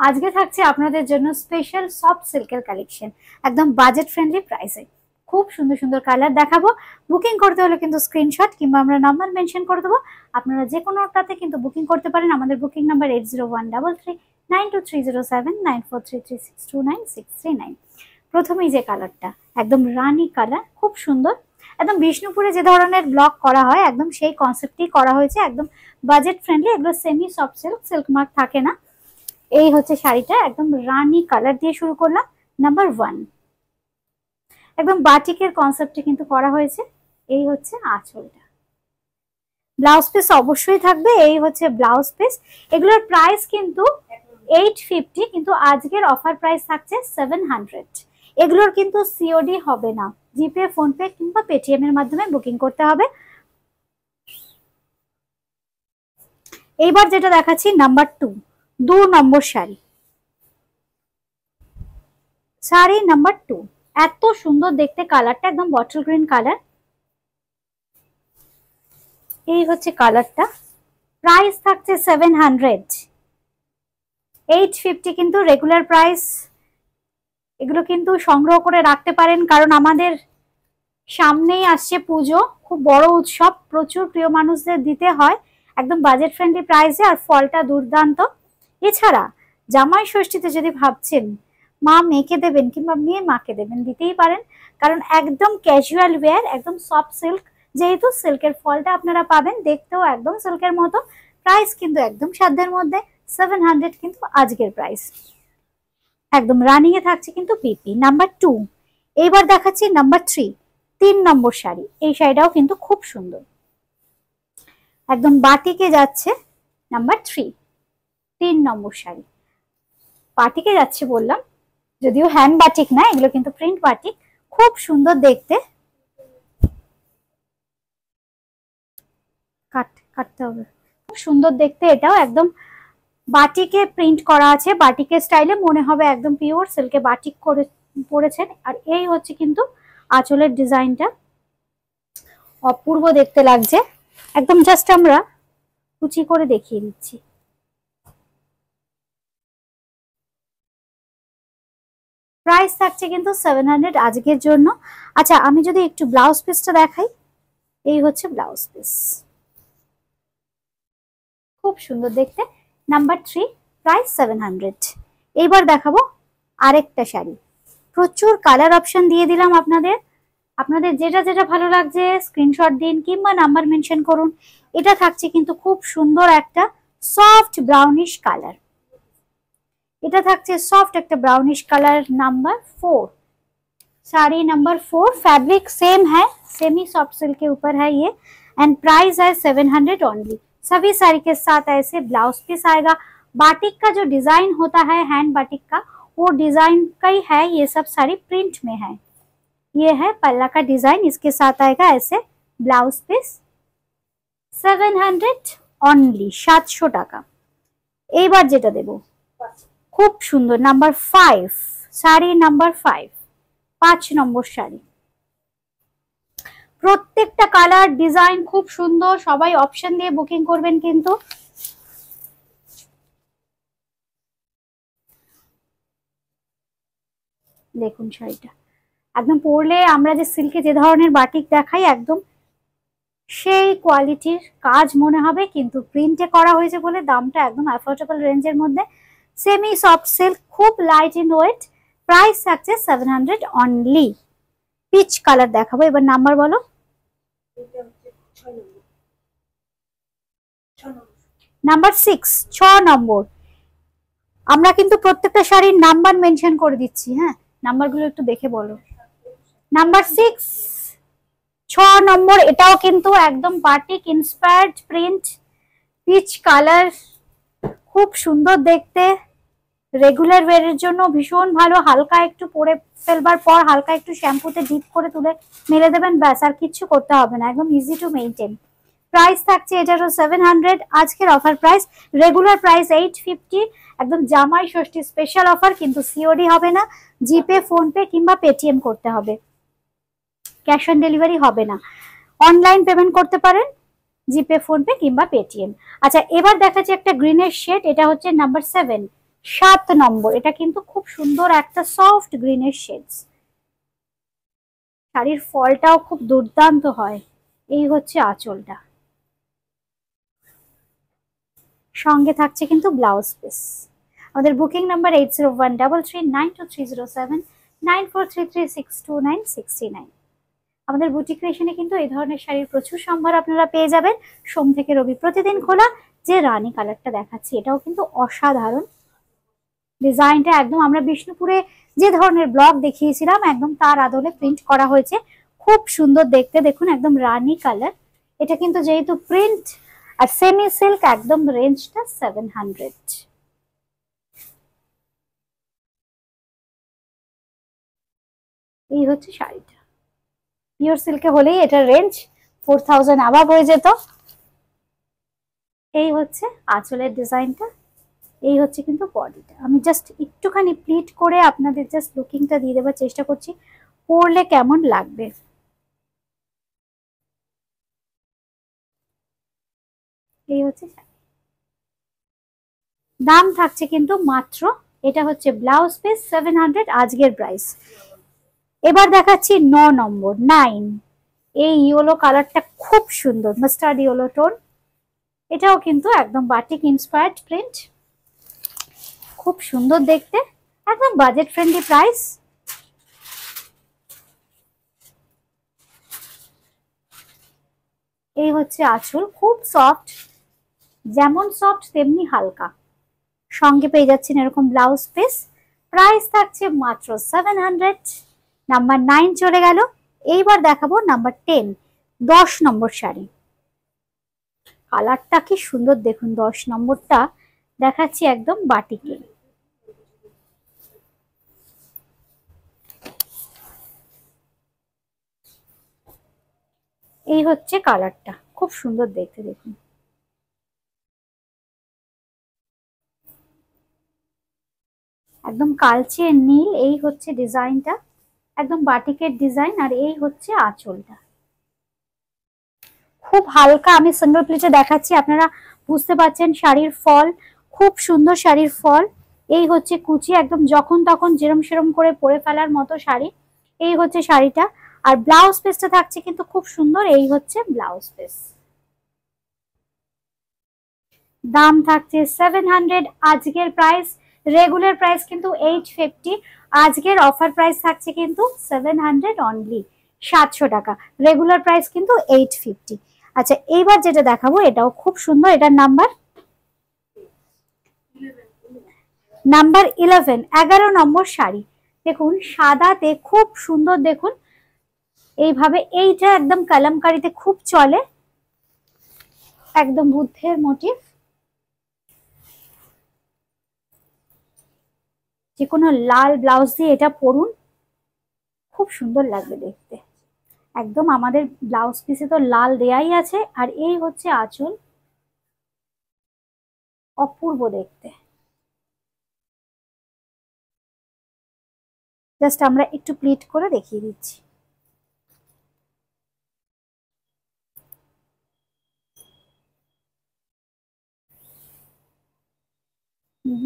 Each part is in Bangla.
আজকে থাকছে আপনাদের জন্য স্পেশাল সফট সিল্কের কালেকশন, একদম বাজেট ফ্রেন্ডলি প্রাইসে। খুব সুন্দর সুন্দর কালার দেখাবো। বুকিং করতে হলে কিন্তু স্ক্রিনশট কিংবা আমরা নাম্বার মেনশন করে দেবো। আপনারা যে কোনোটাতে কিন্তু বুকিং করতে পারেন। আমাদের বুকিং নাম্বার 80133923079433629639। প্রথমেই যে কালারটা একদম রানী কালার, খুব সুন্দর, একদম বিষ্ণুপুরে যে ধরনের ব্লক করা হয় একদম সেই কনসেপ্টই করা হয়েছে। একদম বাজেট ফ্রেন্ডলি, এগুলো semi soft silk, silk mark থাকে না। এই হচ্ছে শাড়িটা, একদম রানী কালার দিয়ে শুরু করলাম। নাম্বার 1 একদম বাটিকের কনসেপ্টে কিন্তু করা হয়েছে। এই হচ্ছে আঁচলটা, ব্লাউজ পিস অবশ্যই থাকবে। এই হচ্ছে ব্লাউজ পিস। এগুলোর প্রাইস কিন্তু 850, কিন্তু আজকের অফার প্রাইস থাকছে 700। এগুলোর কিন্তু সিওডি হবে না, জিপে, ফোনপে কিংবা পেটিএম এর মাধ্যমে বুকিং করতে হবে। এইবার যেটা দেখাচ্ছি নাম্বার 2 নম্বর শাড়ি, শাড়ি নাম্বার 2। এত সুন্দর দেখতে কালারটা, একদম বটল গ্রিন কালার। এই হচ্ছে কালারটা। প্রাইস থাকছে 700, 850 কিন্তু রেগুলার প্রাইস। এগুলো কিন্তু সংগ্রহ করে রাখতে পারেন, কারণ আমাদের সামনেই আসছে পুজো, খুব বড় উৎসব, প্রচুর প্রিয় মানুষদের দিতে হয় একদম বাজেট ফ্রেন্ডলি প্রাইসে। আর ফলটা দুর্দান্ত। এছাড়া জামাই ষষ্ঠীতে যদি ভাবছেন মা মেয়েকে দেবেন কিংবা মেয়ে মাকে দেবেন, দিতেই পারেন, কারণ একদম ক্যাজুয়াল ওয়্যার, একদম সফট সিল্ক। যেহেতু সিল্কের ফলটা আপনারা পাবেন, দেখতেও একদম সিল্কের মতো। প্রাইস কিন্তু একদম সাধ্যের মধ্যে, 700 কিন্তু আজকের প্রাইস। একদম রানিং এ থাকছে কিন্তু পিপি। নাম্বার 2। এইবার দেখাচ্ছি নাম্বার 3 নম্বর শাড়ি। এই শাড়িটাও কিন্তু খুব সুন্দর, একদম বাটিকে যাচ্ছে। নাম্বার 3 নম্বর শাড়ি, বাটিকে যাচ্ছে বললাম, যদিও হ্যান্ড বাটিক না, এগুলো কিন্তু প্রিন্ট বাটিক। খুব সুন্দর দেখতে, কাটতে হবে। খুব সুন্দর দেখতে, এটাও একদম বাটিকে প্রিন্ট করা আছে, বাটিকের স্টাইলে, মনে হবে একদম পিওর সিল্কে বাটিক করে পরেছেন। আর এই হচ্ছে কিন্তু আঁচলের ডিজাইনটা, অপূর্ব দেখতে লাগছে। একদম জাস্ট আমরা কুচি করে দেখিয়ে দিচ্ছি। প্রাইস থাকছে কিন্তু 700 আজকের জন্য। আচ্ছা, আমি যদি একটু ব্লাউজ পিসটা দেখাই। এই হচ্ছে ব্লাউজ পিস, খুব সুন্দর দেখতে। Number 3, price 700। এইবার দেখাবো আরেকটা শাড়ি। প্রচুর কালার অপশন দিয়ে দিলাম আপনাদের। আপনাদের যেটা যেটা ভালো লাগছে স্ক্রিনশট দিন কিংবা নাম্বার মেনশন করুন। এটা থাকছে কিন্তু খুব সুন্দর একটা সফট ব্রাউনিশ কালার। এটা থাকছে সফট একটা brownish colour. Number 4, sari number 4। Fabric same है, सेमी सॉफ्ट सिल्क के ऊपर है ये, एंड प्राइस है 700 ओनली। सभी साड़ी के साथ ऐसे ब्लाउज पीस आएगा। बाटिक का जो डिजाइन होता है, हैंड बाटिक का, वो डिजाइन का ही है। ये सब साड़ी प्रिंट में है। ये है पल्ला का डिजाइन, इसके साथ आएगा ऐसे ब्लाउज पीस। 700 ओनली, 700 টাকা। এইবার যেটা দেবো খুব সুন্দর, নাম্বার 5, শাড়ি নাম্বার 5 নম্বর শাড়ি। প্রত্যেকটা কালার ডিজাইন খুব সুন্দর, সবাই অপশন দিয়ে বুকিং করবেন কিন্তু। দেখুন শাড়িটা, একদম পরলে আমরা যে সিল্কে যে ধরনের বাটিক দেখাই, একদম সেই কোয়ালিটির কাজ মনে হবে, কিন্তু প্রিন্টে করা হয়েছে বলে দামটা একদম অ্যাফোর্ডেবল রেঞ্জের মধ্যে। সেমি সফট সিল্ক, খুব লাইট ইন ওয়েট। প্রাইস থাকছে 700 অনলি। পিচ কালার দেখাবো। এবার নাম্বার বলো। নাম্বার 6 নম্বর। আমরা কিন্তু প্রত্যেকটা শাড়ির নাম্বার মেনশন করে দিচ্ছি। হ্যাঁ, নাম্বারগুলো একটু দেখে বলো। নাম্বার 6 নম্বর। এটাও কিন্তু একদম batik inspired print, peach colour, খুব সুন্দর দেখতে। রেগুলার ওয়্যারের জন্য ভীষণ ভালো। হালকা একটু পরে ফেলবার পর হালকা একটু শ্যাম্পুতে ডিপ করে তুলে মেলে দেবেন, ব্যাস, আর কিচ্ছু করতে হবে না। একদম ইজি টু মেইনটেইন। প্রাইস থাকছে এটারও 700। আজকের অফার প্রাইস, রেগুলার প্রাইস 850। একদম জামাই ষষ্ঠী স্পেশাল অফার, কিন্তু সিওডি হবে না, জিপে, ফোনপে কিংবা পেটিএম করতে হবে। ক্যাশ অন ডেলিভারি হবে না। অনলাইন পেমেন্ট করতে পারেন, জিপে, ফোনপে কিংবা পেটিএম। আচ্ছা, এবার দেখাচ্ছি একটা গ্রিনের শেড। এটা হচ্ছে নাম্বার 7, 7 নম্বর। এটা কিন্তু খুব সুন্দর একটা সফট গ্রিনের শেডস। শাড়ির ফলটাও খুব দুর্দান্ত হয়। এই হচ্ছে আঁচলটা, সঙ্গে থাকছে কিন্তু ব্লাউজ পিস। আমাদের বুকিং নাম্বার 801339207943362969। আমাদের বুটিক ক্রিয়েশনে কিন্তু এই ধরনের শাড়ির প্রচুর সম্ভার আপনারা পেয়ে যাবেন। সোম থেকে রবি প্রতিদিন খোলা। যে রানী কালারটা দেখাচ্ছি এটাও কিন্তু অসাধারণ ডিজাইনটা, একদম আমরা বিষ্ণুপুরে যে ধরনের ব্লক দেখিয়েছিলাম একদম তার আদলে প্রিন্ট করা হয়েছে। খুব সুন্দর দেখতে, দেখুন একদম রানী কালার। এটা কিন্তু যেহেতু প্রিন্ট আর সেমি সিল্ক, একদম রেঞ্জটা 700। এই হচ্ছে শাড়িটা। পিওর সিল্কে হলেই এটার রেঞ্জ 4000 আবাব হয়ে যেত। এই হচ্ছে আঁচলের ডিজাইনটা, এই হচ্ছে কিন্তু বডিটা। আমি জাস্ট একটুখানি প্লিট করে আপনাদের জাস্ট লুকিংটা দিয়ে দেওয়ার চেষ্টা করছি, পরলে কেমন লাগবে। এই হচ্ছে দাম থাকছে কিন্তু মাত্র, এটা হচ্ছে ব্লাউজ পিস 700 আজকের প্রাইস। এবার দেখাচ্ছি 9 নম্বর 9। এই ইয়েলো কালারটা খুব সুন্দর, মাস্টার্ড ইয়েলো টোন। এটাও কিন্তু একদম বাটিক ইন্সপায়ার্ড প্রিন্ট, খুব সুন্দর দেখতে, একদম বাজেট ফ্রেন্ডলি প্রাইস। এই হচ্ছে আঁচল, খুব সফট, যেমন সফট তেমনি হালকা। সঙ্গে পেয়ে যাচ্ছেন এরকম ব্লাউজ পিস। প্রাইস থাকছে মাত্র 700। নাম্বার 9 চলে গেল। এইবার দেখাবো নাম্বার 10, 10 নম্বর শাড়ি। কালারটা কি সুন্দর দেখুন, 10 নম্বরটা দেখাচ্ছি একদম বাটিকে। এই হচ্ছে কালারটা, খুব সুন্দর দেখতে, দেখুন একদম কালচে নীল। এই হচ্ছে ডিজাইনটা, একদম বাটিকের ডিজাইন। আর এই হচ্ছে আঁচলটা, খুব হালকা। আমি সিঙ্গেল প্লেটে দেখাচ্ছি, আপনারা বুঝতে পারছেন শাড়ির ফল, খুব সুন্দর শাড়ির ফল। এই হচ্ছে কুচি, একদম যখন তখন যেরম সেরম করে পরে ফেলার মতো শাড়ি। এই হচ্ছে শাড়িটা। আর ব্লাউজ পিসটা থাকছে কিন্তু খুব সুন্দর। এই হচ্ছে ব্লাউজ পিস। দাম থাকছে 700 আজকের প্রাইস। রেগুলার প্রাইস কিন্তু 850, আজকের অফার প্রাইস থাকছে কিন্তু 700 অনলি, 700 টাকা। রেগুলার প্রাইস কিন্তু 850। আচ্ছা, এইবার যেটা দেখাবো এটাও খুব সুন্দর। এটার নাম্বার 11, 11 নম্বর শাড়ি। দেখুন সাদাতে খুব সুন্দর, দেখুন এইভাবে। এইটা একদম কালামকারীতে খুব চলে, একদম বুদ্ধের মোটিভ। যে কোনো লাল ব্লাউজ দিয়ে এটা পরুন, খুব সুন্দর লাগবে দেখতে। একদম আমাদের ব্লাউজ পিসে তো লাল দেয়াই আছে। আর এই হচ্ছে আঁচল, অপূর্ব দেখতে। জাস্ট আমরা একটু প্লিট করে দেখিয়ে দিচ্ছি।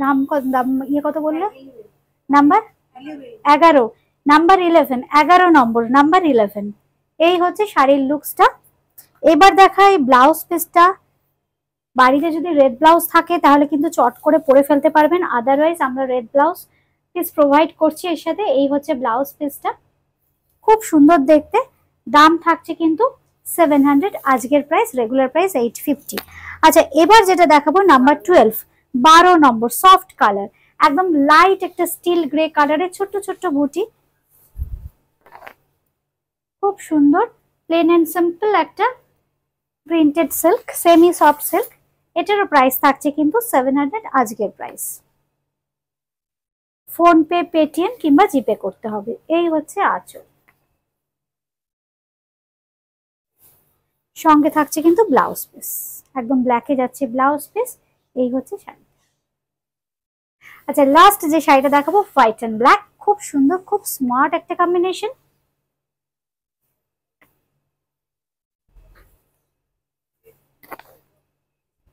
নাম কত, দাম ইয়ে কত বললে? নাম্বার 11, নাম্বার 11, 11 নম্বর, নাম্বার 11। এই হচ্ছে শাড়ির লুকসটা। এবার দেখাই ব্লাউজ পিসটা। বাড়িতে যদি রেড ব্লাউজ থাকে তাহলে কিন্তু চট করে পরে ফেলতে পারবেন, আদারওয়াইজ আমরা রেড ব্লাউজ পিস প্রোভাইড করছি এর সাথে। এই হচ্ছে ব্লাউজ পিসটা, খুব সুন্দর দেখতে। দাম থাকছে কিন্তু 700, আজকের প্রাইস, রেগুলার প্রাইস 850। আচ্ছা, এবার যেটা দেখাবো নাম্বার 12, 12 নম্বর, সফট কালার, একদম লাইট একটা স্টিল গ্রে কালারের ছোট্ট ছোট্ট বুটি, খুব সুন্দর। প্লেন এন্ড সিম্পল একটা printed silk, semi soft silk. এটারও প্রাইস থাকছে কিন্তু 700, আজকের প্রাইস। ফোন পে, পেটিএম কিংবা জিপে করতে হবে। এই হচ্ছে আঁচল, সঙ্গে থাকছে কিন্তু ব্লাউজ পিস, একদম ব্ল্যাকে যাচ্ছে ব্লাউজ পিস। এই হচ্ছে শাড়ি। আচ্ছা, লাস্ট যে শাড়িটা দেখাবো হোয়াইট এন্ড ব্ল্যাক, খুব সুন্দর, খুব স্মার্ট একটা কম্বিনেশন।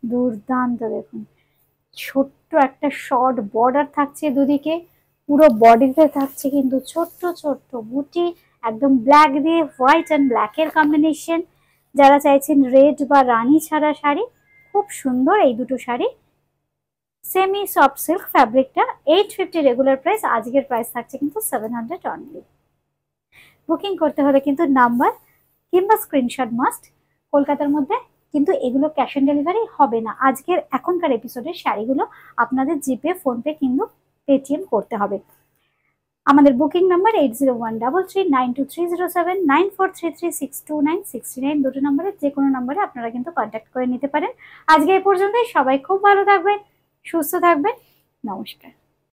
দুর্দান্ত দেখুন, ছোট্ট একটা শর্ট বর্ডার থাকছে দুদিকে, পুরো বডিতে থাকছে কিন্তু ছোট্ট ছোট্ট বুটি, একদম ব্ল্যাক দিয়ে হোয়াইট অ্যান্ড ব্ল্যাকের কম্বিনেশন। যারা চাইছেন রেড বা রানী ছাড়া শাড়ি, খুব সুন্দর এই দুটো শাড়ি। সেমি সফট সিল্ক ফ্যাব্রিকটা, 850 রেগুলার প্রাইস, আজকের প্রাইস থাকছে কিন্তু 700 অনলি। বুকিং করতে হলে কিন্তু নাম্বার কিংবা স্ক্রিনশট মাস্ট। কলকাতার মধ্যে কিন্তু এগুলো ক্যাশ অন ডেলিভারি হবে না। আজকের এখনকার এপিসোডের শাড়িগুলো আপনাদের জিপে, ফোনপে কিন্তু পেটিএম করতে হবে। আমাদের বুকিং নাম্বার 8013392307, 9433629629, দুটো নাম্বারে যে কোনো নাম্বারে আপনারা কিন্তু কন্ট্যাক্ট করে নিতে পারেন। আজকে এই পর্যন্তই। সবাই খুব ভালো থাকবেন, সুস্থ থাকবেন। নমস্কার।